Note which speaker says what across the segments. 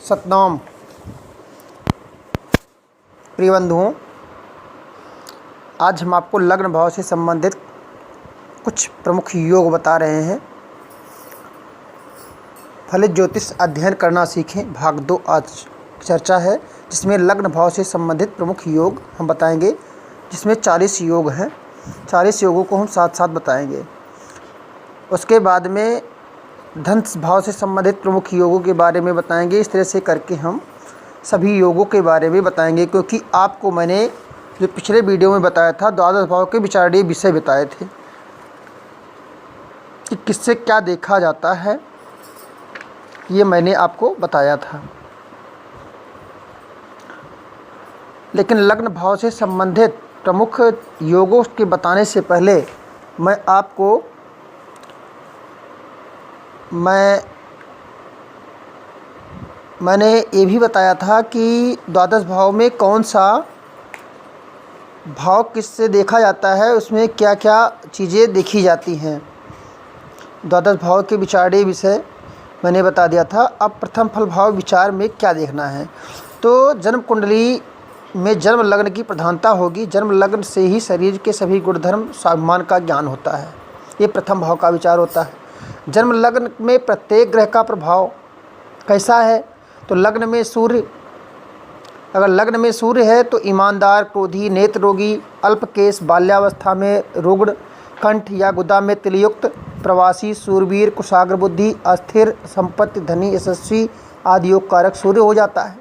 Speaker 1: सतनाम प्रिय बंधुओं, आज हम आपको लग्न भाव से संबंधित कुछ प्रमुख योग बता रहे हैं। फलित ज्योतिष अध्ययन करना सीखें भाग 2 आज चर्चा है, जिसमें लग्न भाव से संबंधित प्रमुख योग हम बताएंगे, जिसमें 40 योग हैं। 40 योगों को हम साथ साथ बताएंगे। उसके बाद में धन भाव से संबंधित प्रमुख योगों के बारे में बताएंगे। इस तरह से करके हम सभी योगों के बारे में बताएंगे, क्योंकि आपको मैंने जो पिछले वीडियो में बताया था, द्वादश भाव के विचारणीय विषय बताए थे कि किससे क्या देखा जाता है, ये मैंने आपको बताया था। लेकिन लग्न भाव से संबंधित प्रमुख योगों के बताने से पहले मैंने ये भी बताया था कि द्वादश भाव में कौन सा भाव किससे देखा जाता है, उसमें क्या क्या चीज़ें देखी जाती हैं। द्वादश भाव के विचारणीय विषय मैंने बता दिया था। अब प्रथम फल भाव विचार में क्या देखना है, तो जन्म कुंडली में जन्म लग्न की प्रधानता होगी। जन्म लग्न से ही शरीर के सभी गुणधर्म स्वाभिमान का ज्ञान होता है। ये प्रथम भाव का विचार होता है। जन्म लग्न में प्रत्येक ग्रह का प्रभाव कैसा है, तो लग्न में सूर्य, अगर लग्न में सूर्य है तो ईमानदार, क्रोधी, नेत्र रोगी, अल्पकेश, बाल्यावस्था में रुग्ण, कंठ या गुदा में तिलयुक्त, प्रवासी, सूरवीर, कुशाग्र बुद्धि, अस्थिर, संपत्ति, धनी, यशस्वी आदि योग कारक सूर्य हो जाता है।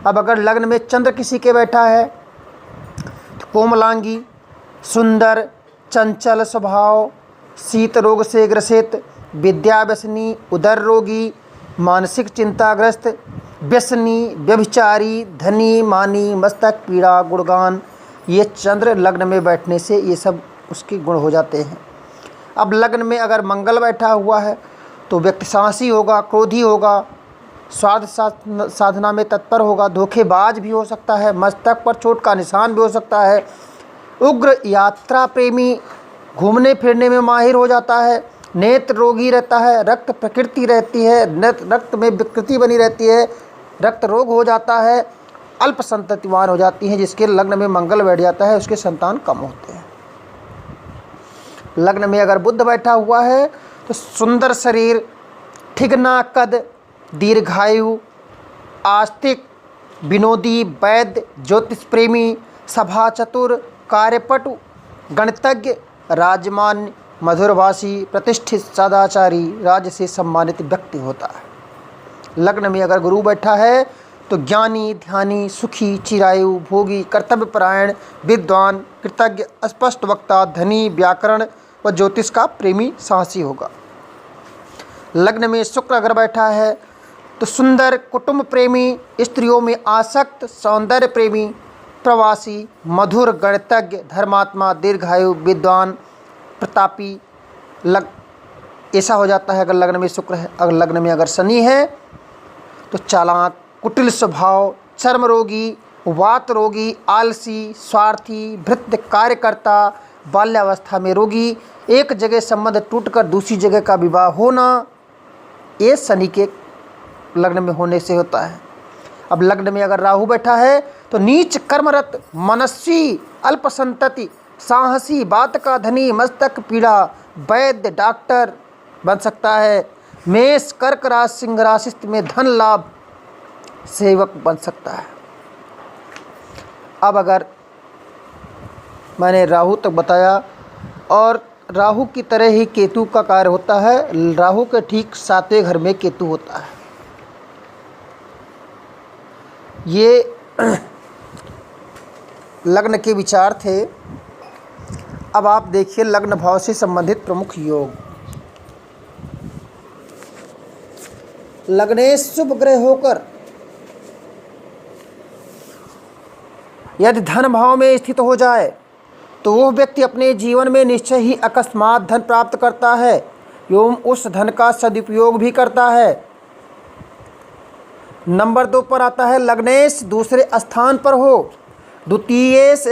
Speaker 1: अब अगर लग्न में चंद्र किसी के बैठा है तो कोमलांगी, सुंदर, चंचल स्वभाव, शीत रोग से ग्रसित, विद्या व्यसनी, उदर रोगी, मानसिक चिंताग्रस्त, व्यसनी, व्यभिचारी, धनी, मानी, मस्तक पीड़ा, गुणगान, ये चंद्र लग्न में बैठने से ये सब उसके गुण हो जाते हैं। अब लग्न में अगर मंगल बैठा हुआ है तो व्यक्ति साहसी होगा, क्रोधी होगा, स्वार्थ साधना में तत्पर होगा, धोखेबाज भी हो सकता है, मस्तक पर चोट का निशान भी हो सकता है, उग्र यात्रा प्रेमी, घूमने फिरने में माहिर हो जाता है, नेत्र रोगी रहता है, रक्त प्रकृति रहती है, रक्त में विकृति बनी रहती है, रक्त रोग हो जाता है, अल्प संततिवान हो जाती हैं। जिसके लग्न में मंगल बैठ जाता है उसके संतान कम होते हैं। लग्न में अगर बुध बैठा हुआ है तो सुंदर शरीर, ठिगना कद, दीर्घायु, आस्तिक, विनोदी, वैद्य, ज्योतिष प्रेमी, सभा चतुर, कार्यपटु, गणितज्ञ, राजमान्य, मधुरभाषी, प्रतिष्ठित, सदाचारी, राज्य से सम्मानित व्यक्ति होता है। लग्न में अगर गुरु बैठा है तो ज्ञानी, ध्यानी, सुखी, चिरायु, भोगी, कर्तव्यपरायण, विद्वान, कृतज्ञ, स्पष्ट वक्ता, धनी, व्याकरण व ज्योतिष का प्रेमी, साहसी होगा। लग्न में शुक्र अगर बैठा है तो सुंदर, कुटुंब प्रेमी, स्त्रियों में आसक्त, सौंदर्य प्रेमी, प्रवासी, मधुर, गणितज्ञ, धर्मात्मा, दीर्घायु, विद्वान, प्रतापी ऐसा हो जाता है अगर लग्न में शुक्र है। अगर लग्न में अगर शनि है तो चालाक, कुटिल स्वभाव, चर्म रोगी, वात रोगी, आलसी, स्वार्थी, भृत्य, कार्यकर्ता, बाल्यावस्था में रोगी, एक जगह संबंध टूटकर दूसरी जगह का विवाह होना, ये शनि के लग्न में होने से होता है। अब लग्न में अगर राहु बैठा है तो नीच, कर्मरत, मनस्वी, अल्प संतति, साहसी, बात का धनी, मस्तक पीड़ा, वैद्य, डॉक्टर बन सकता है। मेष, कर्क राशि, सिंह राशि में धन लाभ, सेवक बन सकता है। अब अगर मैंने राहु तक बताया, और राहु की तरह ही केतु का कार्य होता है। राहु के ठीक 7वें घर में केतु होता है। ये लग्न के विचार थे। अब आप देखिए लग्न भाव से संबंधित प्रमुख योग। लग्नेश शुभ ग्रह होकर यदि धन भाव में स्थित हो जाए तो वह व्यक्ति अपने जीवन में निश्चय ही अकस्मात धन प्राप्त करता है एवं उस धन का सदुपयोग भी करता है। नंबर 2 पर आता है लग्नेश दूसरे स्थान पर हो, द्वितीयेश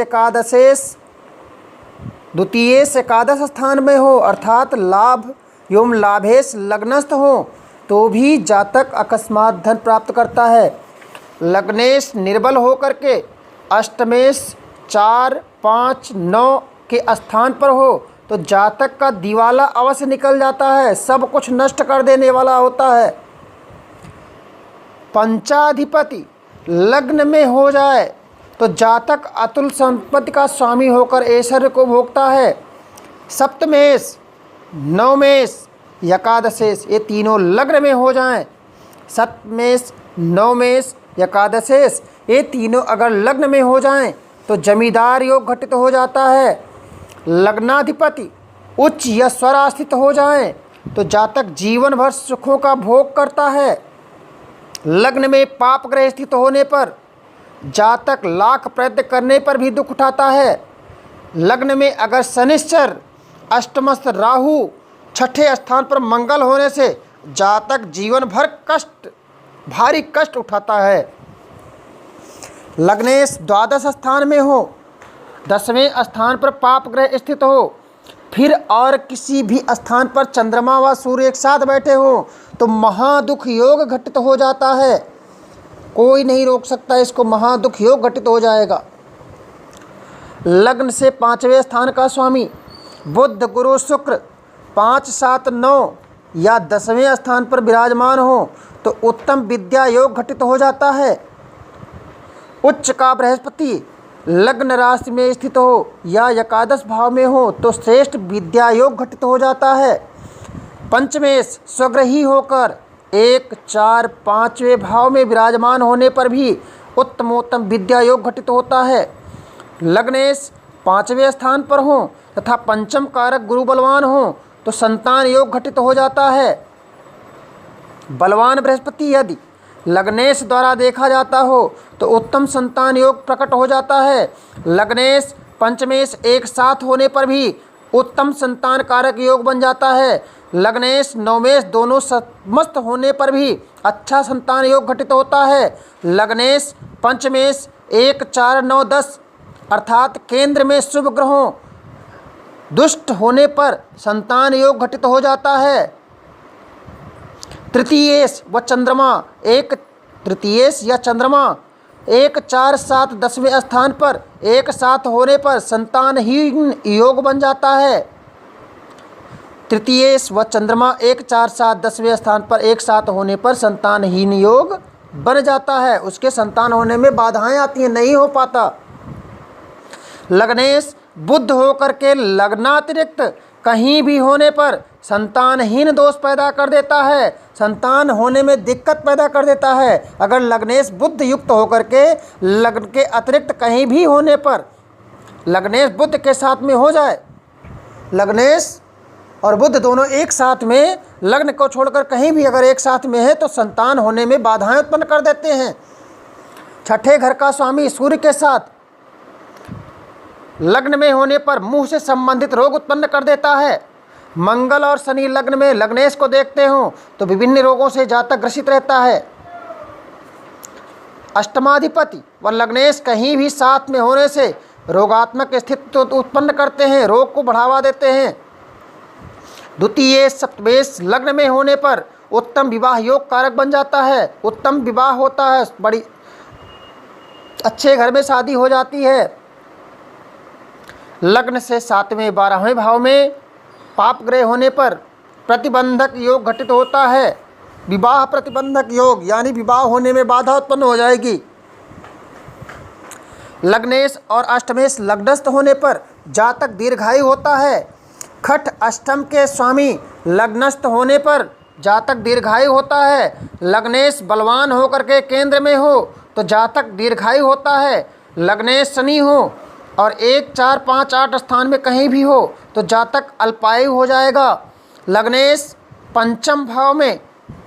Speaker 1: एकादश स्थान में हो, अर्थात लाभ एवं लाभेश लग्नस्थ हो, तो भी जातक अकस्मात धन प्राप्त करता है। लग्नेश निर्बल होकर के अष्टमेश 4, 5, 9 के स्थान पर हो तो जातक का दिवाला अवश्य निकल जाता है, सब कुछ नष्ट कर देने वाला होता है। पंचाधिपति लग्न में हो जाए तो जातक अतुल संपत्ति का स्वामी होकर ऐश्वर्य को भोगता है। सप्तमेश, नवमेश, एकादशेश ये तीनों लग्न में हो जाएं, सप्तमेश, नवमेश, एकादशेश ये तीनों अगर लग्न में हो जाएं तो जमींदार योग घटित हो जाता है। लग्नाधिपति उच्च या स्वरास्थित हो जाएं तो जातक जीवन भर सुखों का भोग करता है। लग्न में पाप ग्रह स्थित होने पर जातक लाख प्रयत्न करने पर भी दुख उठाता है। लग्न में अगर शनिश्चर, अष्टमस्थ राहु, छठे स्थान पर मंगल होने से जातक जीवन भर भारी कष्ट उठाता है। लग्नेश द्वादश स्थान में हो, 10वें स्थान पर पाप ग्रह स्थित हो, फिर और किसी भी स्थान पर चंद्रमा व सूर्य एक साथ बैठे हो तो महादुख योग घटित हो जाता है। कोई नहीं रोक सकता इसको, महादुख योग घटित हो जाएगा। लग्न से 5वें स्थान का स्वामी बुध, गुरु, शुक्र 5, 7, 9 या 10वें स्थान पर विराजमान हो तो उत्तम विद्या योग घटित हो जाता है। उच्च का बृहस्पति लग्न राशि में स्थित हो या एकादश भाव में हो तो श्रेष्ठ विद्या योग घटित हो जाता है। पंचमेश स्वग्रही होकर 1, 4, 5वें भाव में विराजमान होने पर भी उत्तमोत्तम विद्या योग घटित होता है। लग्नेश 5वें स्थान पर हो तथा पंचम कारक गुरु बलवान हो तो संतान योग घटित हो जाता है। बलवान बृहस्पति यदि लग्नेश द्वारा देखा जाता हो तो उत्तम संतान योग प्रकट हो जाता है। लग्नेश पंचमेश एक साथ होने पर भी उत्तम संतान कारक योग बन जाता है। लग्नेश नवमेश दोनों समस्त होने पर भी अच्छा संतान योग घटित होता है। लग्नेश पंचमेश 1, 4, 9, 10 अर्थात केंद्र में शुभ ग्रहों दुष्ट होने पर संतान योग घटित हो जाता है। तृतीयेश व चंद्रमा तृतीयेश या चंद्रमा 1, 4, 7, 10वें स्थान पर एक साथ होने पर संतानहीन योग बन जाता है। तृतीयेश व चंद्रमा 1, 4, 7, 10वें स्थान पर एक साथ होने पर संतानहीन योग बन जाता है। उसके संतान होने में बाधाएं आती हैं, नहीं हो पाता। लग्नेश बुद्ध होकर के लग्नातिरिक्त कहीं भी होने पर संतानहीन दोष पैदा कर देता है, संतान होने में दिक्कत पैदा कर देता है। अगर लग्नेश बुद्ध युक्त होकर के लग्न के अतिरिक्त कहीं भी होने पर लग्नेश बुद्ध के साथ में हो जाए, लग्नेश और बुद्ध दोनों एक साथ में लग्न को छोड़कर कहीं भी अगर एक साथ में है तो संतान होने में बाधाएं उत्पन्न कर देते हैं। छठे घर का स्वामी सूर्य के साथ लग्न में होने पर मुंह से संबंधित रोग उत्पन्न कर देता है। मंगल और शनि लग्न में लग्नेश को देखते हो तो विभिन्न रोगों से जातक ग्रसित रहता है। अष्टमाधिपति व लग्नेश कहीं भी साथ में होने से रोगात्मक स्थिति उत्पन्न करते हैं, रोग को बढ़ावा देते हैं। द्वितीय सप्तमेश लग्न में होने पर उत्तम विवाह योग कारक बन जाता है, उत्तम विवाह होता है, बड़ी अच्छे घर में शादी हो जाती है। लग्न से 7वें 12वें भाव में पाप ग्रह होने पर प्रतिबंधक योग घटित होता है। विवाह प्रतिबंधक योग यानी विवाह होने में बाधा उत्पन्न हो जाएगी। लग्नेश और अष्टमेश लग्नस्थ होने पर जातक दीर्घायु होता है। खट अष्टम के स्वामी लग्नस्थ होने पर जातक दीर्घायु होता है। लग्नेश बलवान होकर के केंद्र में हो तो जातक दीर्घायु होता है। लग्नेश शनि हो और 1, 4, 5, 8 स्थान में कहीं भी हो तो जातक अल्पायु हो जाएगा। लग्नेश पंचम भाव में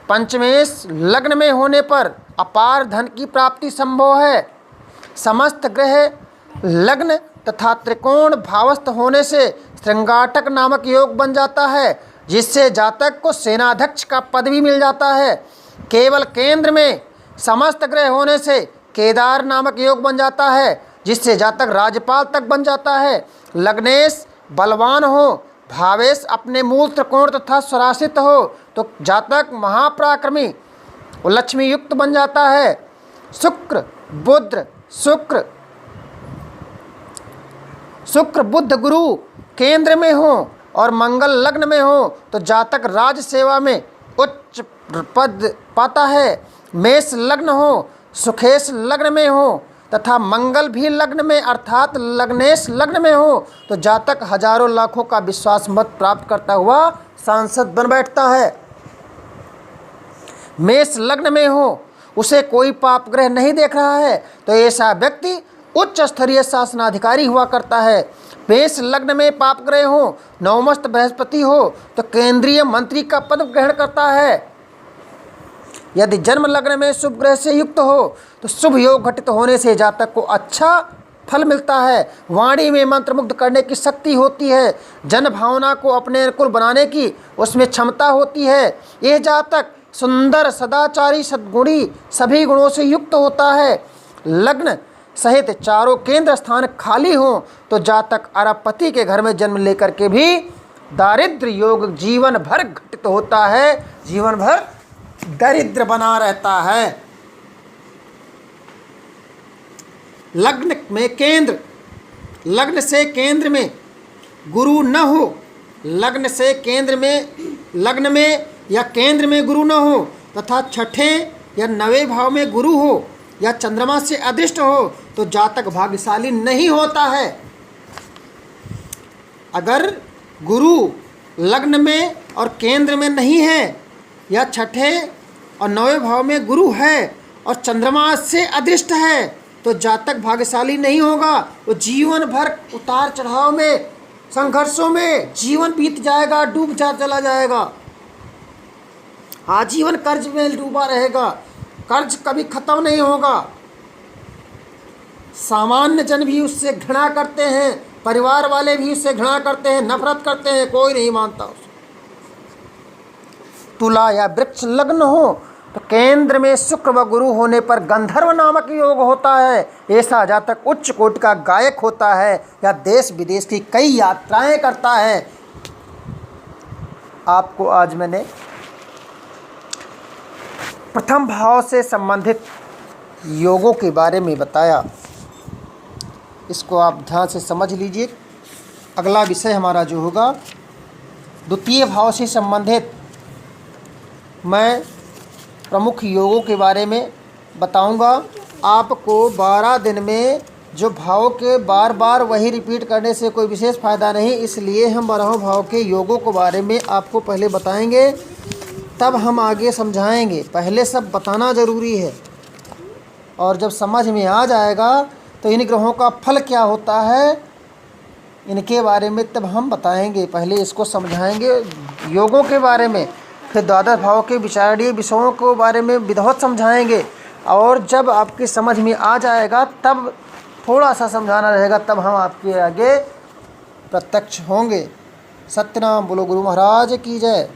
Speaker 1: पंचमेश लग्न में होने पर अपार धन की प्राप्ति संभव है। समस्त ग्रह लग्न तथा त्रिकोण भावस्थ होने से श्रृंगाटक नामक योग बन जाता है, जिससे जातक को सेनाध्यक्ष का पद भी मिल जाता है। केवल केंद्र में समस्त ग्रह होने से केदार नामक योग बन जाता है, जिससे जातक राज्यपाल तक बन जाता है। लग्नेश बलवान हो, भावेश अपने मूल त्रिकोण तथा स्वराशित हो तो जातक महापराक्रमी और लक्ष्मी युक्त बन जाता है। शुक्र बुध गुरु केंद्र में हो और मंगल लग्न में हो तो जातक राज सेवा में उच्च पद पाता है। मेष लग्न हो, सुखेश लग्न में हो तथा मंगल भी लग्न में अर्थात लग्नेश लग्न में हो तो जातक हजारों लाखों का विश्वास मत प्राप्त करता हुआ सांसद बन बैठता है। मेष लग्न में हो, उसे कोई पाप ग्रह नहीं देख रहा है तो ऐसा व्यक्ति उच्च स्तरीय शासनाधिकारी हुआ करता है। मेष लग्न में पाप ग्रह हो, नवमस्त बृहस्पति हो तो केंद्रीय मंत्री का पद ग्रहण करता है। यदि जन्म लग्न में शुभ ग्रह से युक्त हो तो शुभ योग घटित होने से जातक को अच्छा फल मिलता है। वाणी में मंत्रमुग्ध करने की शक्ति होती है। जन भावना को अपने अनुकूल बनाने की उसमें क्षमता होती है। यह जातक सुंदर, सदाचारी, सद्गुणी सभी गुणों से युक्त होता है। लग्न सहित चारों केंद्र स्थान खाली हो तो जातक अरबपति के घर में जन्म लेकर के भी दारिद्र योग जीवन भर घटित होता है, जीवन भर दरिद्र बना रहता है। लग्न से केंद्र में गुरु न हो, लग्न में या केंद्र में गुरु न हो तथा छठे या नवे भाव में गुरु हो या चंद्रमा से अदृष्ट हो तो जातक भाग्यशाली नहीं होता है। अगर गुरु लग्न में और केंद्र में नहीं है या छठे और नवे भाव में गुरु है और चंद्रमा से अदृष्ट है तो जातक भाग्यशाली नहीं होगा। वो जीवन भर उतार चढ़ाव में, संघर्षों में जीवन बीत जाएगा, चला जाएगा। आजीवन कर्ज में डूबा रहेगा, कर्ज कभी खत्म नहीं होगा। सामान्य जन भी उससे घृणा करते हैं, परिवार वाले भी उससे घृणा करते हैं, नफरत करते हैं, कोई नहीं मानता उसे। तुला या वृक्ष लग्न हो तो केंद्र में शुक्र व गुरु होने पर गंधर्व नामक योग होता है। ऐसा जातक उच्च कोटि का गायक होता है या देश विदेश की कई यात्राएं करता है। आपको आज मैंने प्रथम भाव से संबंधित योगों के बारे में बताया, इसको आप ध्यान से समझ लीजिए। अगला विषय हमारा जो होगा द्वितीय भाव से संबंधित मैं प्रमुख योगों के बारे में बताऊंगा। आपको 12 दिन में जो भाव के बार बार वही रिपीट करने से कोई विशेष फ़ायदा नहीं, इसलिए हम 12 भाव के योगों के बारे में आपको पहले बताएंगे, तब हम आगे समझाएंगे। पहले सब बताना ज़रूरी है और जब समझ में आ जाएगा तो इन ग्रहों का फल क्या होता है इनके बारे में तब हम बताएंगे। पहले इसको समझाएंगे योगों के बारे में, फिर द्वादश भाव के विचारणीय विषयों के बारे में विधिवत समझाएंगे और जब आपकी समझ में आ जाएगा तब थोड़ा सा समझाना रहेगा, तब हम आपके आगे प्रत्यक्ष होंगे। सत्यनाम बोलो गुरु महाराज की जय।